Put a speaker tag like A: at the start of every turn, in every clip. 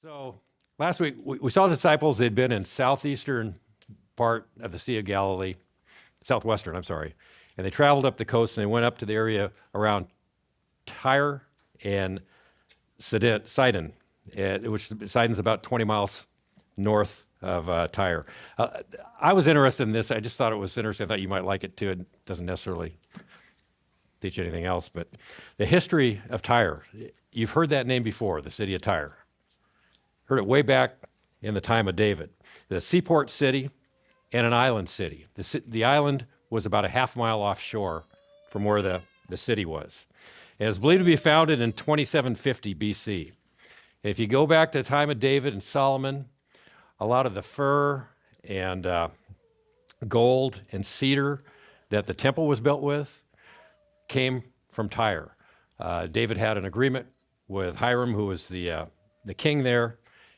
A: So last week we saw the disciples. They'd been in southeastern part of the Sea of Galilee, southwestern, I'm sorry, and they traveled up the coast and they went up to the area around Tyre and Sidon, which Sidon's about 20 miles north of Tyre. I was interested in this. I just thought it was interesting. I thought you might like it too. It doesn't necessarily teach you anything else, but the history of Tyre. You've heard that name before, the city of Tyre. Heard it way back in the time of David. The seaport city and an island city. The island was about a half mile offshore from where the city was. And it was believed to be founded in 2750 BC. And if you go back to the time of David and Solomon, a lot of the fir and gold and cedar that the temple was built with came from Tyre. David had an agreement with Hiram, who was the king there,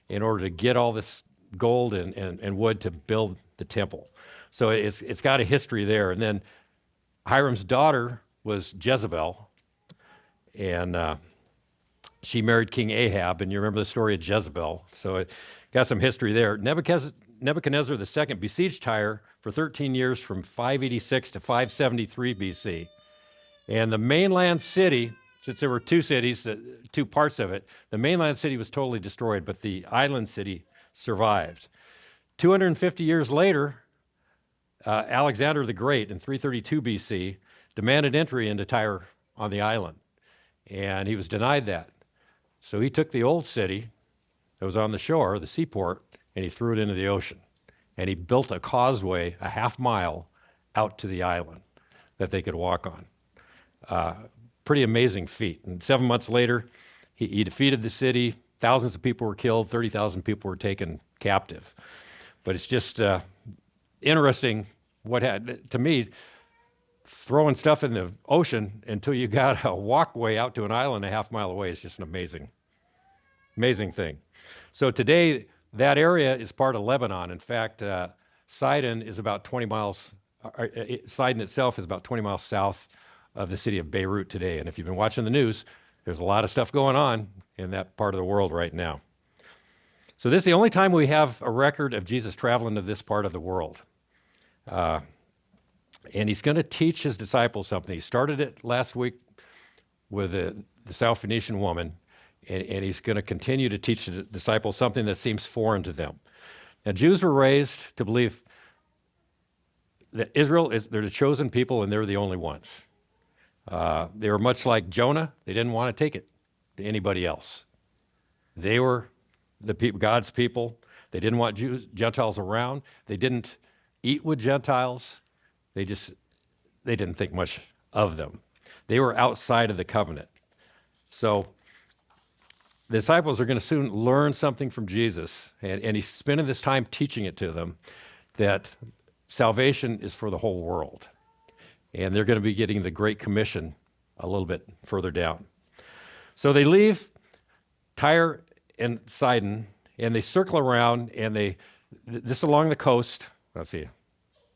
A: in order to get all this gold and wood to build the temple. So it's got a history there. And then Hiram's daughter was Jezebel, and she married King Ahab, and you remember the story of Jezebel. So it got some history there. Nebuchadnezzar II besieged Tyre for 13 years from 586 to 573 BC. And the mainland city, since there were two cities, two parts of it, the mainland city was totally destroyed, but the island city survived. 250 years later, Alexander the Great in 332 BC demanded entry into Tyre on the island, and he was denied that. So he took the old city that was on the shore, the seaport, and he threw it into the ocean. And he built a causeway a half mile out to the island that they could walk on. Pretty amazing feat. And 7 months later, he defeated the city. Thousands of people were killed. 30,000 people were taken captive. But it's just interesting to me, throwing stuff in the ocean until you got a walkway out to an island a half mile away is just an amazing thing. So today, that area is part of Lebanon. In fact, Sidon is about 20 miles, Sidon itself is about 20 miles south of the city of Beirut today. And if you've been watching the news, there's a lot of stuff going on in that part of the world right now. So this is the only time we have a record of Jesus traveling to this part of the world. And he's going to teach his disciples something. He started it last week with the South Phoenician woman, and he's going to continue to teach the disciples something that seems foreign to them. Now, Jews were raised to believe that they're the chosen people and they're the only ones. They were much like Jonah. They didn't want to take it to anybody else. They were God's people. They didn't want Gentiles around. They didn't eat with Gentiles. They didn't think much of them. They were outside of the covenant. So the disciples are going to soon learn something from Jesus, and he's spending this time teaching it to them, that salvation is for the whole world. And they're going to be getting the Great Commission a little bit further down. So they leave Tyre and Sidon, and they circle around, and this is along the coast. Let's see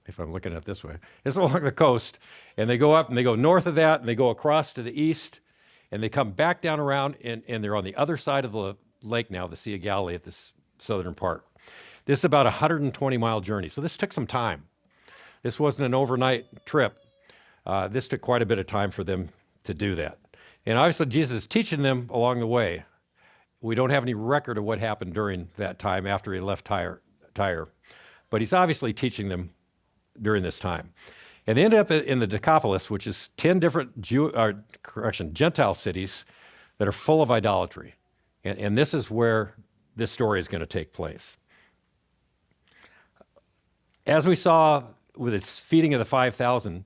A: if I'm looking at it this way. This is along the coast, and they go up, and they go north of that, and they go across to the east, and they come back down around, and they're on the other side of the lake now, the Sea of Galilee at this southern part. This is about a 120-mile journey, so this took some time. This wasn't an overnight trip. This took quite a bit of time for them to do that. And obviously, Jesus is teaching them along the way. We don't have any record of what happened during that time after he left Tyre, but he's obviously teaching them during this time. And they ended up in the Decapolis, which is 10 different Gentile cities that are full of idolatry. And this is where this story is going to take place. As we saw with its feeding of the 5,000,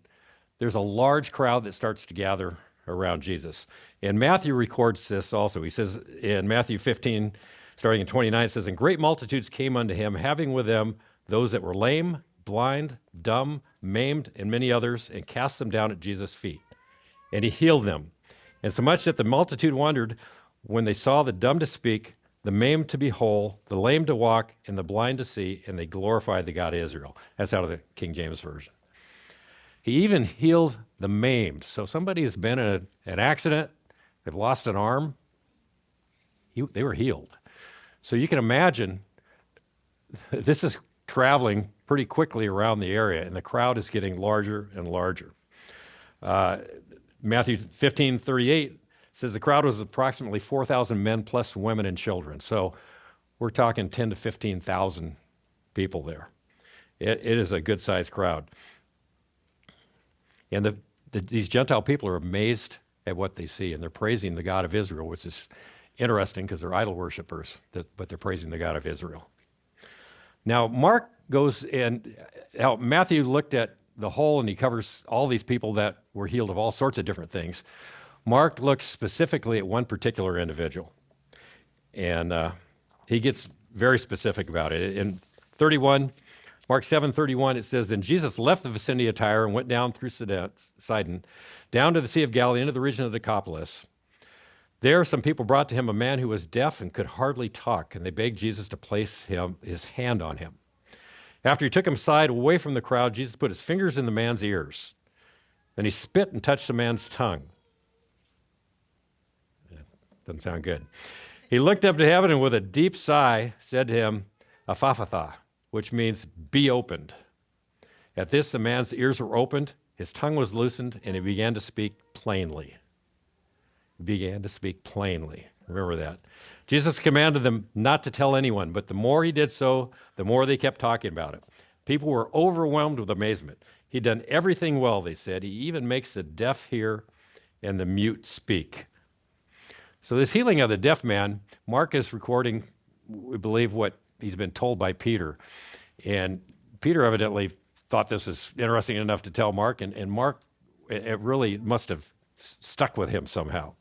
A: there's a large crowd that starts to gather around Jesus. And Matthew records this also. He says in Matthew 15, starting in 29, it says, "And great multitudes came unto him, having with them those that were lame, blind, dumb, maimed, and many others, and cast them down at Jesus' feet. And he healed them. And so much that the multitude wondered when they saw the dumb to speak, the maimed to be whole, the lame to walk, and the blind to see, and they glorified the God of Israel." That's out of the King James Version. He even healed the maimed. So somebody has been in an accident, they've lost an arm, they were healed. So you can imagine this is traveling pretty quickly around the area, and the crowd is getting larger and larger. Matthew 15:38 says the crowd was approximately 4,000 men plus women and children. So we're talking 10 to 15,000 people there. It is a good-sized crowd. And these Gentile people are amazed at what they see, and they're praising the God of Israel, which is interesting because they're idol worshipers, but they're praising the God of Israel. Now, Mark goes and Matthew looked at the whole, and he covers all these people that were healed of all sorts of different things. Mark looks specifically at one particular individual, and he gets very specific about it. In Mark 7:31, it says, "Then Jesus left the vicinity of Tyre and went down through Sidon, down to the Sea of Galilee, into the region of the Decapolis. There some people brought to him a man who was deaf and could hardly talk, and they begged Jesus to place his hand on him. After he took him aside away from the crowd, Jesus put his fingers in the man's ears. Then he spit and touched the man's tongue." Doesn't sound good. "He looked up to heaven and with a deep sigh said to him, 'Aphatha,' which means be opened. At this, the man's ears were opened, his tongue was loosened, and he began to speak plainly." Remember that. Jesus commanded them not to tell anyone, but the more he did so, the more they kept talking about it. People were overwhelmed with amazement. He'd done everything well, they said. He even makes the deaf hear and the mute speak. So this healing of the deaf man, Mark is recording, we believe, what he's been told by Peter. And Peter evidently thought this was interesting enough to tell Mark, and Mark, it really must have stuck with him somehow.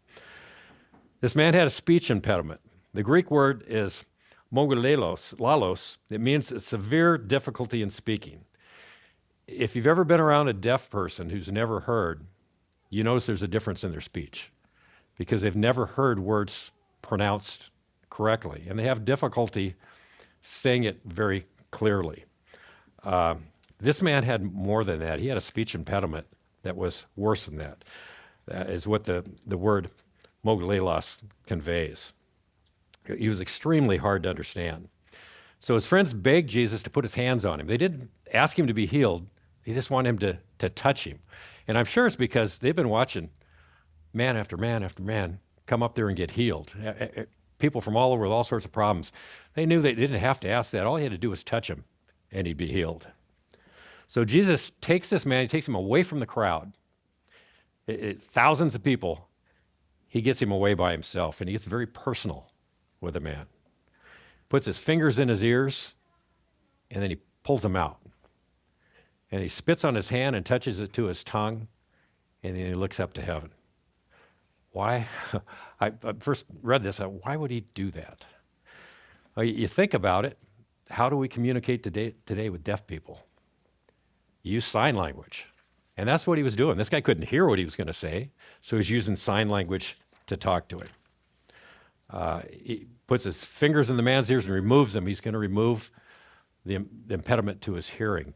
A: This man had a speech impediment. The Greek word is lalos. It means a severe difficulty in speaking. If you've ever been around a deaf person who's never heard, you notice there's a difference in their speech because they've never heard words pronounced correctly, and they have difficulty saying it very clearly. This man had more than that. He had a speech impediment that was worse than that. That is what the word mogalelos conveys. He was extremely hard to understand. So his friends begged Jesus to put his hands on him. They didn't ask him to be healed. They just wanted him to touch him. And I'm sure it's because they've been watching man after man after man come up there and get healed. People from all over with all sorts of problems. They knew they didn't have to ask that. All he had to do was touch him, and he'd be healed. So Jesus takes this man, he takes him away from the crowd. Thousands of people, he gets him away by himself, and he gets very personal with the man. Puts his fingers in his ears, and then he pulls them out. And he spits on his hand and touches it to his tongue, and then he looks up to heaven. Why? I first read this, why would he do that? Well, you think about it, how do we communicate today with deaf people? Use sign language. And that's what he was doing. This guy couldn't hear what he was going to say, so he's using sign language to talk to him. He puts his fingers in the man's ears and removes them. He's going to remove the impediment to his hearing.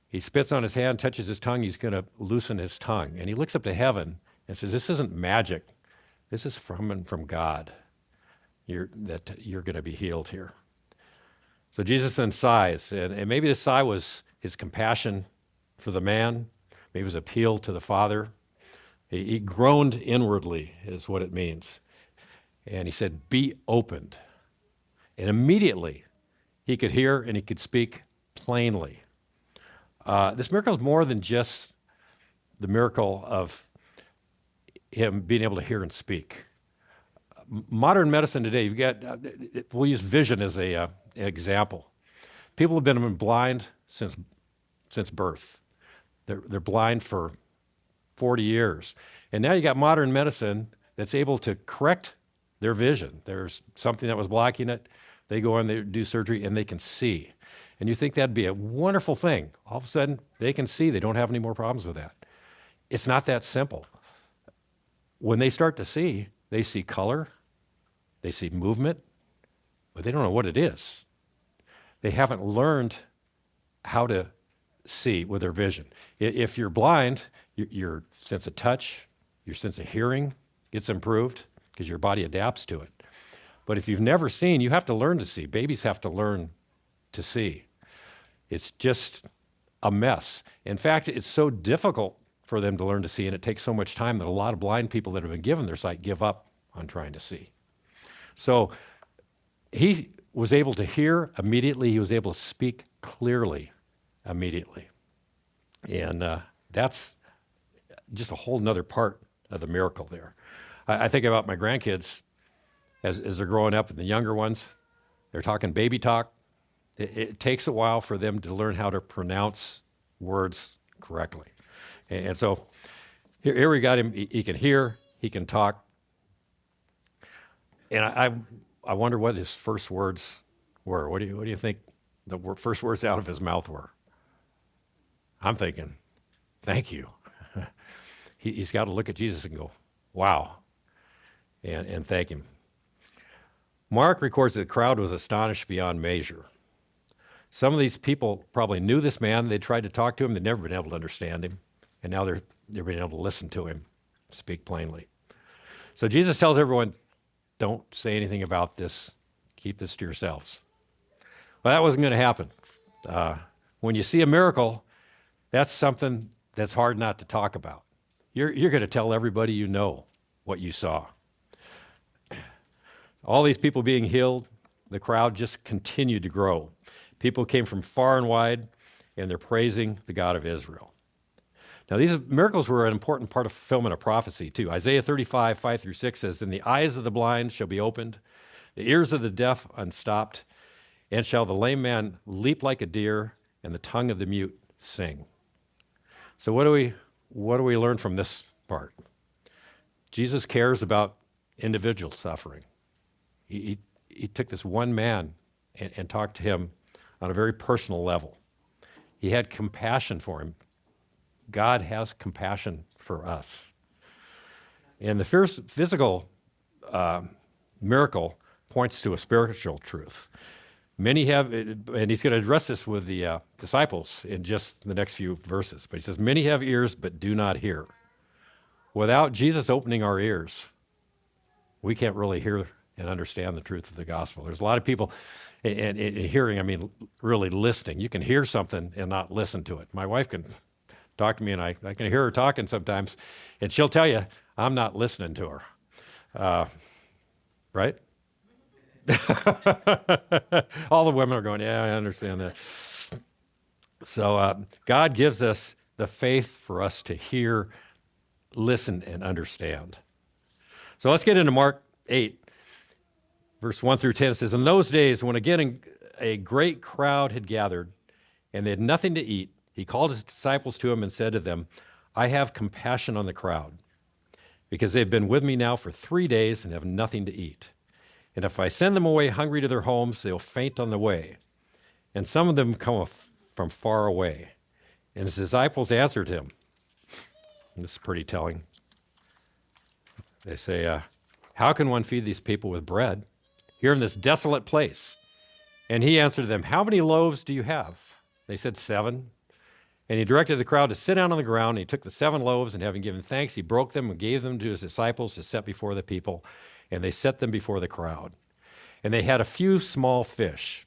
A: He spits on his hand, touches his tongue. He's going to loosen his tongue. And he looks up to heaven and says, this isn't magic. This is from God. You're going to be healed here. So Jesus then sighs. And maybe the sigh was his compassion for the man. Maybe it was appeal to the Father. He groaned inwardly is what it means. And he said, be opened. And immediately he could hear and he could speak plainly. This miracle is more than just the miracle of him being able to hear and speak. Modern medicine today, we'll use vision as an example. People have been blind since birth. They're blind for 40 years. And now you got modern medicine that's able to correct their vision. There's something that was blocking it. They go in, they do surgery, and they can see. And you think that'd be a wonderful thing. All of a sudden, they can see. They don't have any more problems with that. It's not that simple. When they start to see, they see color, they see movement, but they don't know what it is. They haven't learned how to see with their vision. If you're blind, your sense of touch, your sense of hearing gets improved because your body adapts to it. But if you've never seen, you have to learn to see. Babies have to learn to see. It's just a mess. In fact, it's so difficult for them to learn to see, and it takes so much time that a lot of blind people that have been given their sight give up on trying to see. So he was able to hear immediately. He was able to speak clearly immediately. And that's just a whole nother part of the miracle there. I think about my grandkids as they're growing up, and the younger ones, they're talking baby talk. It takes a while for them to learn how to pronounce words correctly. And so here we got him. He can hear, he can talk. And I wonder what his first words were. What do you think the first words out of his mouth were? I'm thinking, thank you. He's got to look at Jesus and go, wow, and thank him. Mark records that the crowd was astonished beyond measure. Some of these people probably knew this man. They tried to talk to him. They'd never been able to understand him. And now they're being able to listen to him speak plainly. So Jesus tells everyone, don't say anything about this. Keep this to yourselves. Well, that wasn't going to happen. When you see a miracle, that's something that's hard not to talk about. You're going to tell everybody you know what you saw. All these people being healed, the crowd just continued to grow. People came from far and wide, and they're praising the God of Israel. Now, these miracles were an important part of fulfillment of prophecy, too. Isaiah 35, 5-6 says, "And the eyes of the blind shall be opened, the ears of the deaf unstopped, and shall the lame man leap like a deer, and the tongue of the mute sing." So what do we learn from this part? Jesus cares about individual suffering. He took this one man and talked to him on a very personal level. He had compassion for him. God has compassion for us. And the first physical miracle points to a spiritual truth. Many have, and he's going to address this with the disciples in just the next few verses, but he says, many have ears but do not hear. Without Jesus opening our ears, we can't really hear and understand the truth of the gospel. There's a lot of people, and hearing, I mean, really listening. You can hear something and not listen to it. My wife can talk to me, and I can hear her talking sometimes, and she'll tell you, I'm not listening to her. Right? All the women are going, yeah, I understand that. So God gives us the faith for us to hear, listen, and understand. So let's get into Mark 8, verse 1-10. It says, "In those days, when again a great crowd had gathered, and they had nothing to eat, he called his disciples to him and said to them, I have compassion on the crowd, because they've been with me now for 3 days and have nothing to eat. And if I send them away hungry to their homes, they'll faint on the way. And some of them come from far away." And his disciples answered him. And this is pretty telling. They say, "How can one feed these people with bread here in this desolate place?" And he answered them, "How many loaves do you have?" They said, 7. And he directed the crowd to sit down on the ground. And he took the 7 loaves, and having given thanks, he broke them and gave them to his disciples to set before the people. And they set them before the crowd. And they had a few small fish.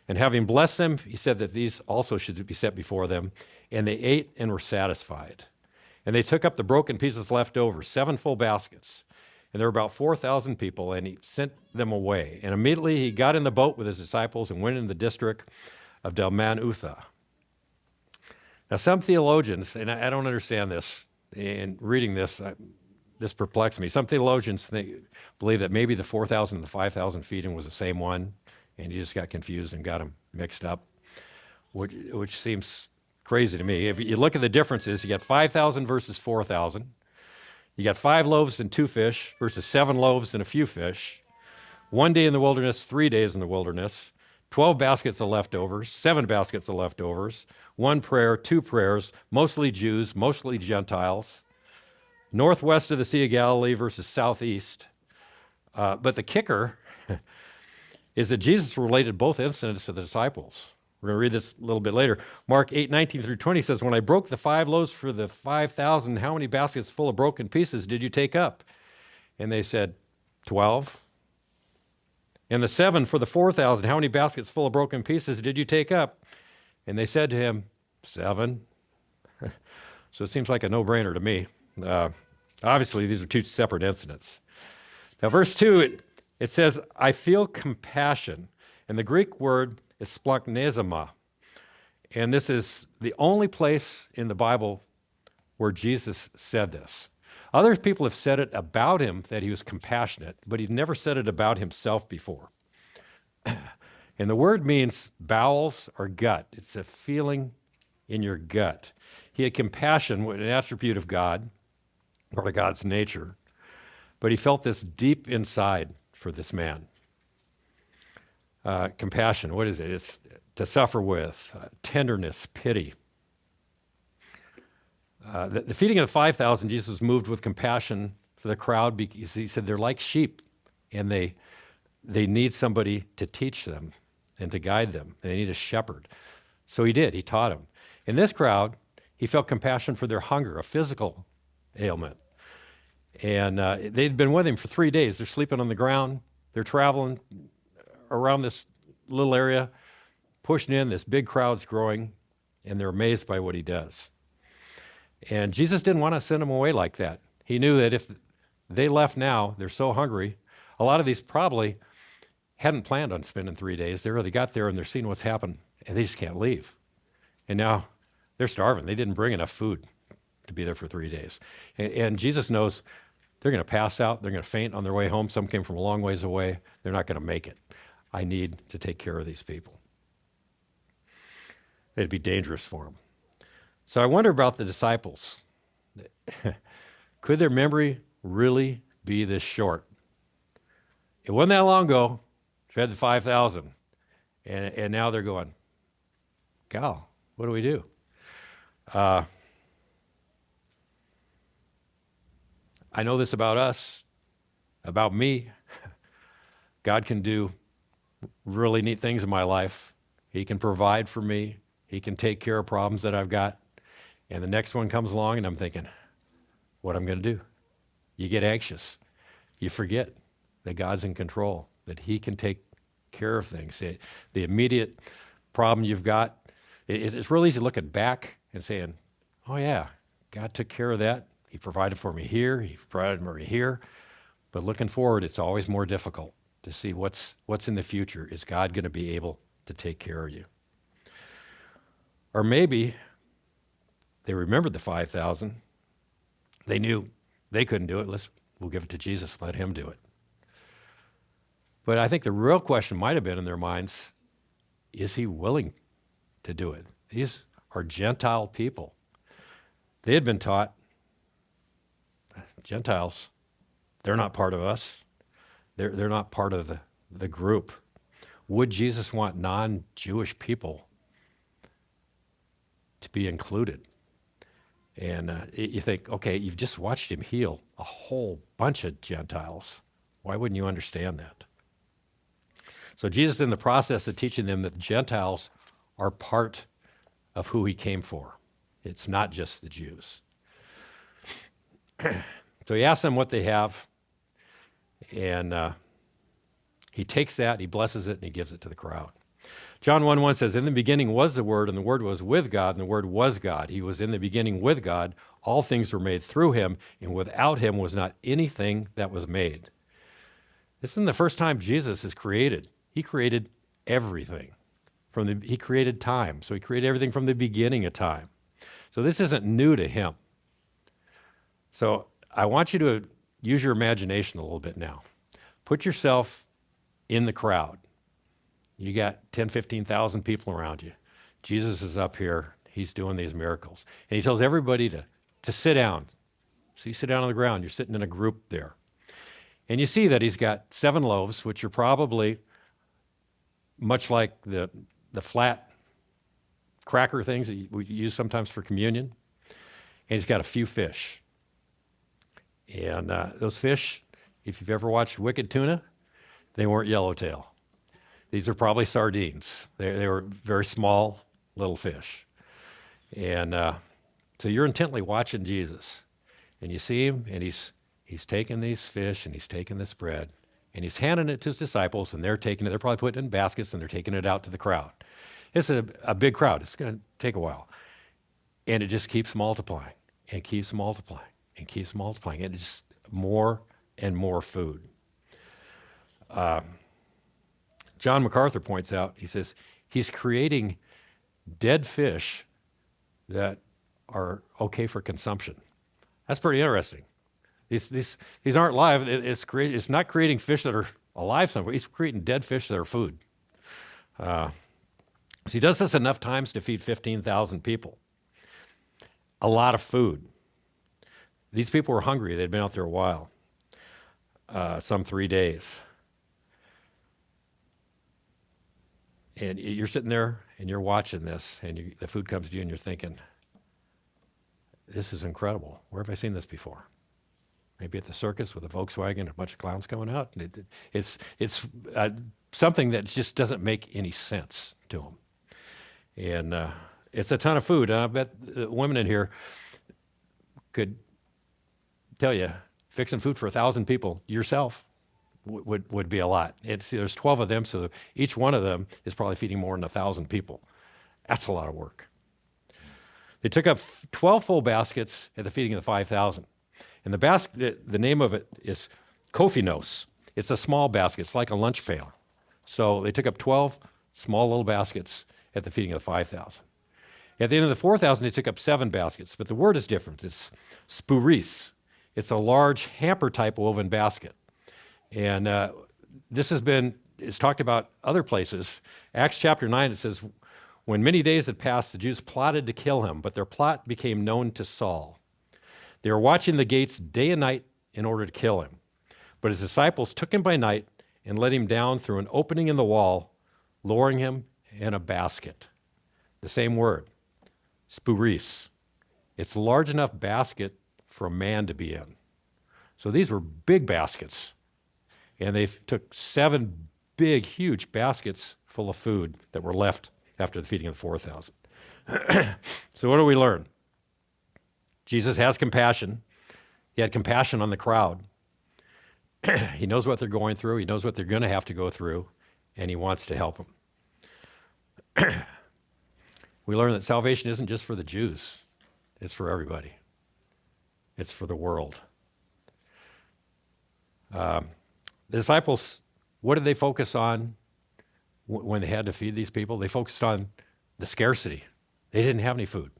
A: And having blessed them, he said that these also should be set before them. And they ate and were satisfied. And they took up the broken pieces left over, 7 full baskets. And there were about 4,000 people, and he sent them away. And immediately he got in the boat with his disciples and went into the district of Dalmanutha. Now, some theologians, and I don't understand this, in reading this, this perplexed me. Some theologians believe that maybe the 4,000 and the 5,000 feeding was the same one, and you just got confused and got them mixed up, which seems crazy to me. If you look at the differences, you got 5,000 versus 4,000. You got 5 loaves and 2 fish versus 7 loaves and a few fish. 1 day in the wilderness, 3 days in the wilderness. 12 baskets of leftovers, 7 baskets of leftovers. 1 prayer, 2 prayers, mostly Jews, mostly Gentiles. Northwest of the Sea of Galilee versus southeast. But the kicker is that Jesus related both incidents to the disciples. We're going to read this a little bit later. Mark 8:19-20 says, "When I broke the 5 loaves for the 5,000, how many baskets full of broken pieces did you take up?" And they said, 12. And the 7 for the 4,000, how many baskets full of broken pieces did you take up? And they said to him, 7. So it seems like a no-brainer to me. Obviously, these are two separate incidents. Now, verse 2, it says, I feel compassion. And the Greek word is splanchnizomai. And this is the only place in the Bible where Jesus said this. Other people have said it about him that he was compassionate, but he'd never said it about himself before. And the word means bowels or gut. It's a feeling in your gut. He had compassion, an attribute of God, part of God's nature, but he felt this deep inside for this man. Compassion, what is it? It's to suffer with, tenderness, pity. The feeding of the 5,000, Jesus was moved with compassion for the crowd because he said they're like sheep and they need somebody to teach them and to guide them. They need a shepherd. So he did. He taught them. In this crowd, he felt compassion for their hunger, a physical ailment. And they'd been with him for 3 days. They're sleeping on the ground. They're traveling around this little area, pushing in. This big crowd's growing, and they're amazed by what he does. And Jesus didn't want to send them away like that. He knew that if they left now, they're so hungry. A lot of these probably hadn't planned on spending 3 days. They really got there, and they're seeing what's happened, and they just can't leave. And now they're starving. They didn't bring enough food to be there for 3 days. And Jesus knows they're going to pass out. They're going to faint on their way home. Some came from a long ways away. They're not going to make it. I need to take care of these people. It'd be dangerous for them. So I wonder about the disciples. Could their memory really be this short? It wasn't that long ago, fed the 5,000. And now they're going, Gal, what do we do? I know this about us, about me. God can do really neat things in my life. He can provide for me. He can take care of problems that I've got. And the next one comes along and I'm thinking, what I'm going to do? You get anxious. You forget that God's in control, that he can take care of things. The immediate problem you've got, it's really easy looking back and saying, oh yeah, God took care of that. He provided for me here. He provided for me here. But looking forward, it's always more difficult to see what's in the future. Is God going to be able to take care of you? Or maybe they remembered the 5,000. They knew they couldn't do it. We'll give it to Jesus. Let him do it. But I think the real question might have been in their minds, is he willing to do it? These are Gentile people. They had been taught, Gentiles, they're not part of us. They're not part of the group. Would Jesus want non-Jewish people to be included? And you think, okay, you've just watched him heal a whole bunch of Gentiles. Why wouldn't you understand that? So Jesus, in the process of teaching them that the Gentiles are part of who he came for. It's not just the Jews. So he asks them what they have, and he takes that, he blesses it, and he gives it to the crowd. John 1:1 says, in the beginning was the Word, and the Word was with God, and the Word was God. He was in the beginning with God. All things were made through him, and without him was not anything that was made. This isn't the first time Jesus is created. He created everything. He created time, so he created everything from the beginning of time. So this isn't new to him. So I want you to use your imagination a little bit now. Put yourself in the crowd. You got 10, 15,000 people around you. Jesus is up here. He's doing these miracles. And he tells everybody to sit down. So you sit down on the ground. You're sitting in a group there. And you see that he's got 7 loaves, which are probably much like the flat cracker things that we use sometimes for communion. And he's got a few fish. And those fish, if you've ever watched Wicked Tuna, they weren't yellowtail. These are probably sardines. They were very small little fish. And so you're intently watching Jesus. And you see him, and he's taking these fish, and he's taking this bread, and he's handing it to his disciples, and they're taking it. They're probably putting it in baskets, and they're taking it out to the crowd. It's a big crowd. It's going to take a while. And it just keeps multiplying and keeps multiplying and keeps multiplying. And it's just more and more food. John MacArthur points out, he says, he's creating dead fish that are okay for consumption. That's pretty interesting. These aren't live. It's not creating fish that are alive somewhere. He's creating dead fish that are food. So he does this enough times to feed 15,000 people. A lot of food. These people were hungry. They'd been out there a while, some 3 days. And you're sitting there and you're watching this, and the food comes to you and you're thinking, this is incredible. Where have I seen this before? Maybe at the circus with a Volkswagen, a bunch of clowns coming out. It's something that just doesn't make any sense to them. And it's a ton of food. And I bet the women in here could tell you, fixing food for 1,000 people yourself would be a lot. There's 12 of them, so each one of them is probably feeding more than 1,000 people. That's a lot of work. They took up 12 full baskets at the feeding of the 5,000. And the basket, the name of it is kophinos. It's a small basket. It's like a lunch pail. So they took up 12 small little baskets at the feeding of the 5,000. At the end of the 4,000, they took up 7 baskets, but the word is different. It's spuris. It's a large hamper-type woven basket. And it's talked about other places. Acts chapter 9, it says, when many days had passed, the Jews plotted to kill him, but their plot became known to Saul. They were watching the gates day and night in order to kill him. But his disciples took him by night and let him down through an opening in the wall, lowering him in a basket. The same word, spuris. It's a large enough basket for a man to be in. So these were big baskets. And they took 7 big, huge baskets full of food that were left after the feeding of the 4,000. So what do we learn? Jesus has compassion. He had compassion on the crowd. He knows what they're going through. He knows what they're going to have to go through, and he wants to help them. We learn that salvation isn't just for the Jews. It's for everybody. It's for the world. The disciples, what did they focus on when they had to feed these people? They focused on the scarcity. They didn't have any food.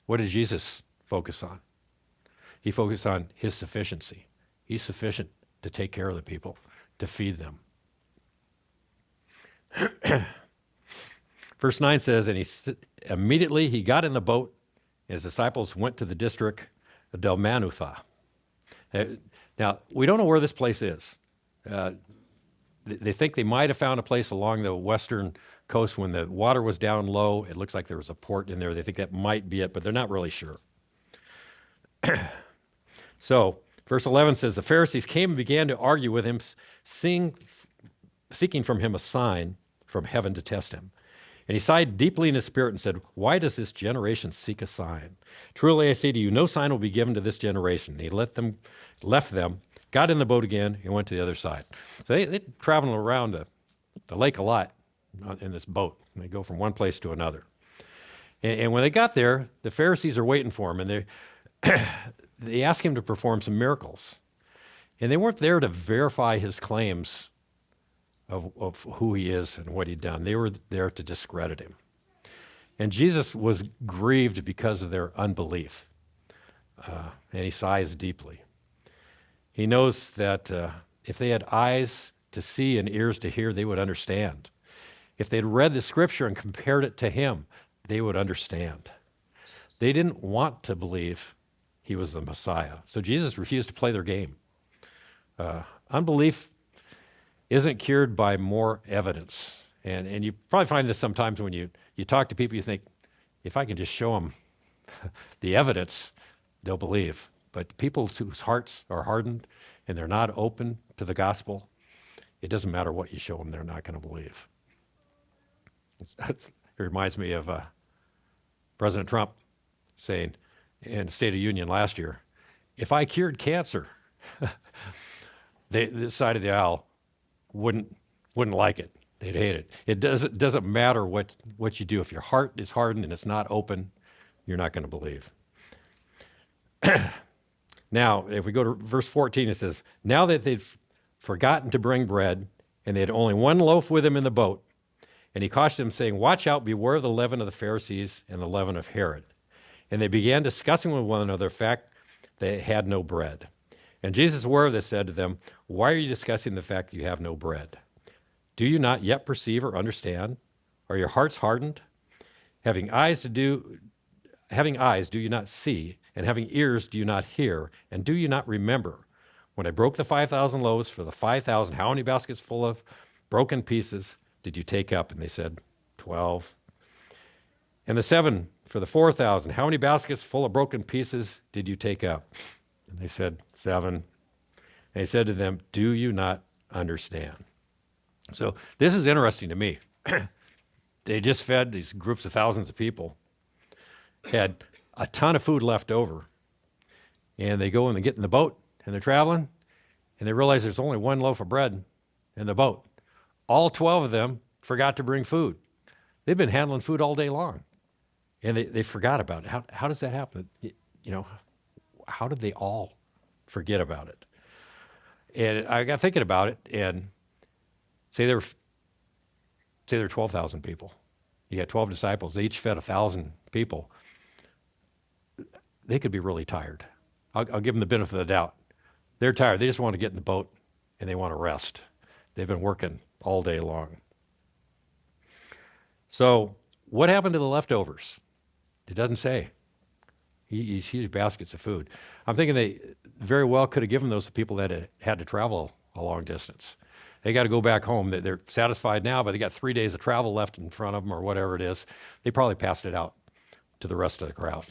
A: What did Jesus focus on? He focused on his sufficiency. He's sufficient to take care of the people, to feed them. Verse 9 says, and immediately he got in the boat, and his disciples went to the district of Dalmanutha. Now, we don't know where this place is. They think they might have found a place along the western coast when the water was down low. It looks like there was a port in there. They think that might be it, but they're not really sure. So, verse 11 says, the Pharisees came and began to argue with him, seeking from him a sign from heaven to test him. And he sighed deeply in his spirit and said, why does this generation seek a sign? Truly I say to you, no sign will be given to this generation. And he left them, got in the boat again, and went to the other side. So they're traveling around the lake a lot in this boat. And they go from one place to another. And when they got there, the Pharisees are waiting for him, and they ask him to perform some miracles. And they weren't there to verify his claims of who he is and what he'd done. They were there to discredit him. And Jesus was grieved because of their unbelief. And he sighs deeply. He knows that if they had eyes to see and ears to hear, they would understand. If they'd read the scripture and compared it to him, they would understand. They didn't want to believe he was the Messiah. So Jesus refused to play their game. Unbelief isn't cured by more evidence. And you probably find this sometimes when you talk to people, you think, if I can just show them the evidence, they'll believe. But people whose hearts are hardened and they're not open to the gospel, it doesn't matter what you show them, they're not going to believe. It reminds me of President Trump saying in the State of the Union last year, if I cured cancer, this side of the aisle wouldn't like it. They'd hate it. It doesn't matter what you do. If your heart is hardened and it's not open, you're not going to believe. Now, if we go to verse 14, it says, now that they'd forgotten to bring bread, and they had only one loaf with them in the boat, and he cautioned them, saying, watch out, beware of the leaven of the Pharisees and the leaven of Herod. And they began discussing with one another the fact they had no bread. And Jesus, aware of this, said to them, why are you discussing the fact that you have no bread? Do you not yet perceive or understand? Are your hearts hardened? Having eyes, do you not see? And having ears, do you not hear? And do you not remember? When I broke the 5,000 loaves for the 5,000, how many baskets full of broken pieces did you take up? And they said, 12. And the 7 for the 4,000, how many baskets full of broken pieces did you take up? And they said, 7. And he said to them, do you not understand? So this is interesting to me. They just fed these groups of thousands of people, had a ton of food left over, and they go and they get in the boat, and they're traveling, and they realize there's only one loaf of bread in the boat. All 12 of them forgot to bring food. They've been handling food all day long, and they forgot about it. How does that happen? How did they all forget about it? And I got thinking about it, and say there are 12,000 people. You got 12 disciples. They each fed 1,000 people. They could be really tired. I'll give them the benefit of the doubt. They're tired. They just want to get in the boat, and they want to rest. They've been working all day long. So what happened to the leftovers? It doesn't say. These huge baskets of food. I'm thinking they very well could have given those to people that had to travel a long distance. They got to go back home. They're satisfied now, but they got 3 days of travel left in front of them or whatever it is. They probably passed it out to the rest of the crowd.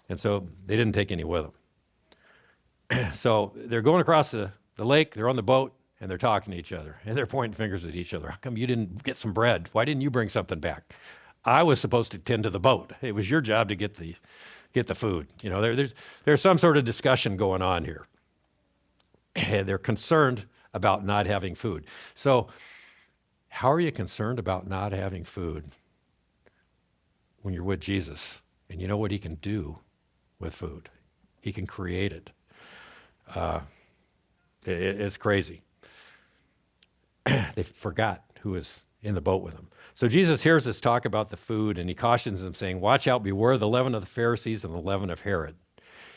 A: And so they didn't take any with them. So they're going across the lake, they're on the boat, and they're talking to each other. And they're pointing fingers at each other. How come you didn't get some bread? Why didn't you bring something back? I was supposed to tend to the boat. It was your job to get the food. There's some sort of discussion going on here. And they're concerned about not having food. So how are you concerned about not having food when you're with Jesus? And you know what he can do with food? He can create it. It's crazy. They forgot who was in the boat with them. So Jesus hears this talk about the food, and he cautions them, saying, watch out, beware of the leaven of the Pharisees and the leaven of Herod.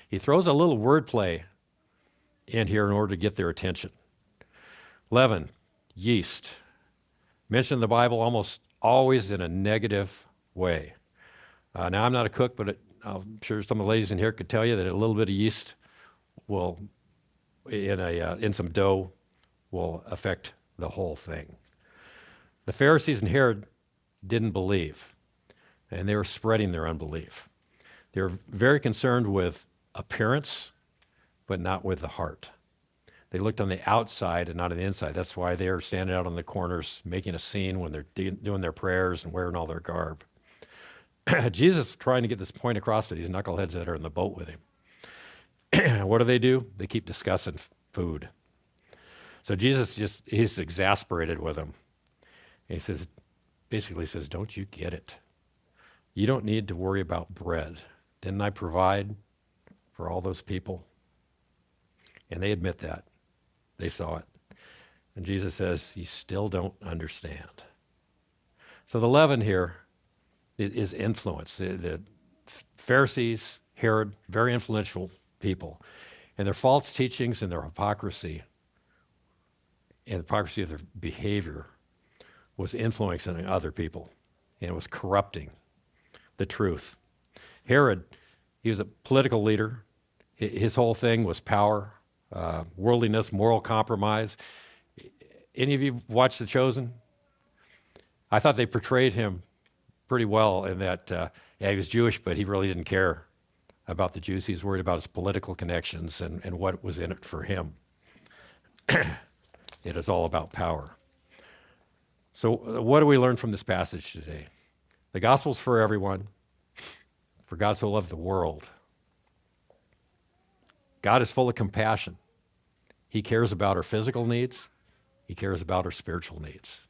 A: He throws a little wordplay in here in order to get their attention. Leaven, yeast, mentioned in the Bible almost always in a negative way. Now, I'm not a cook, but I'm sure some of the ladies in here could tell you that a little bit of yeast will, in some dough, will affect the whole thing. The Pharisees and Herod didn't believe, and they were spreading their unbelief. They were very concerned with appearance, but not with the heart. They looked on the outside and not on the inside. That's why they are standing out on the corners making a scene when they're doing their prayers and wearing all their garb. Jesus is trying to get this point across to these knuckleheads that are in the boat with him. What do? They keep discussing food. So Jesus he's exasperated with them. And he basically says, don't you get it? You don't need to worry about bread. Didn't I provide for all those people? And they admit that. They saw it. And Jesus says, you still don't understand. So the leaven here is influence. The Pharisees, Herod, very influential people. And their false teachings and their hypocrisy and the hypocrisy of their behavior was influencing other people, and it was corrupting the truth. Herod, he was a political leader. His whole thing was power, worldliness, moral compromise. Any of you watched The Chosen? I thought they portrayed him pretty well in that, he was Jewish, but he really didn't care about the Jews. He was worried about his political connections and what was in it for him. It is all about power. So what do we learn from this passage today? The gospel's for everyone. For God so loved the world. God is full of compassion. He cares about our physical needs. He cares about our spiritual needs.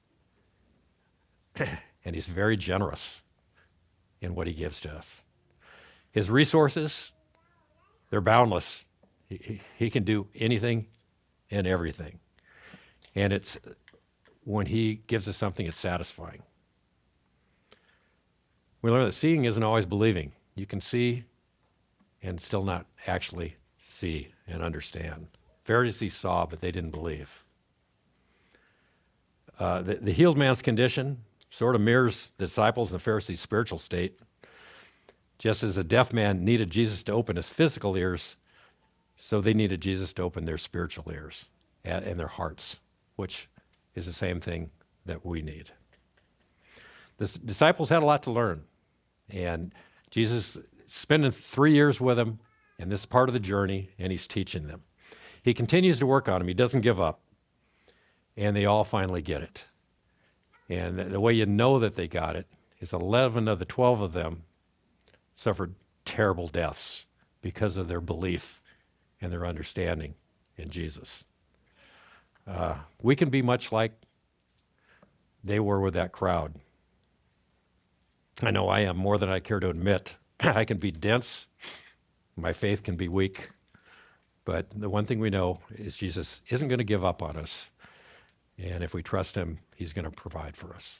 A: And he's very generous in what he gives to us. His resources, they're boundless. He can do anything and everything. And it's when he gives us something, it's satisfying. We learn that seeing isn't always believing. You can see and still not actually see and understand. Pharisees saw, but they didn't believe. The healed man's condition sort of mirrors the disciples and the Pharisees' spiritual state. Just as a deaf man needed Jesus to open his physical ears, so they needed Jesus to open their spiritual ears and their hearts, which is the same thing that we need. The disciples had a lot to learn, and Jesus spending 3 years with them in this part of the journey, and he's teaching them. He continues to work on them. He doesn't give up, and they all finally get it. And the way you know that they got it is 11 of the 12 of them suffered terrible deaths because of their belief and their understanding in Jesus. We can be much like they were with that crowd. I know I am, more than I care to admit. I can be dense. My faith can be weak. But the one thing we know is Jesus isn't going to give up on us. And if we trust him, he's going to provide for us.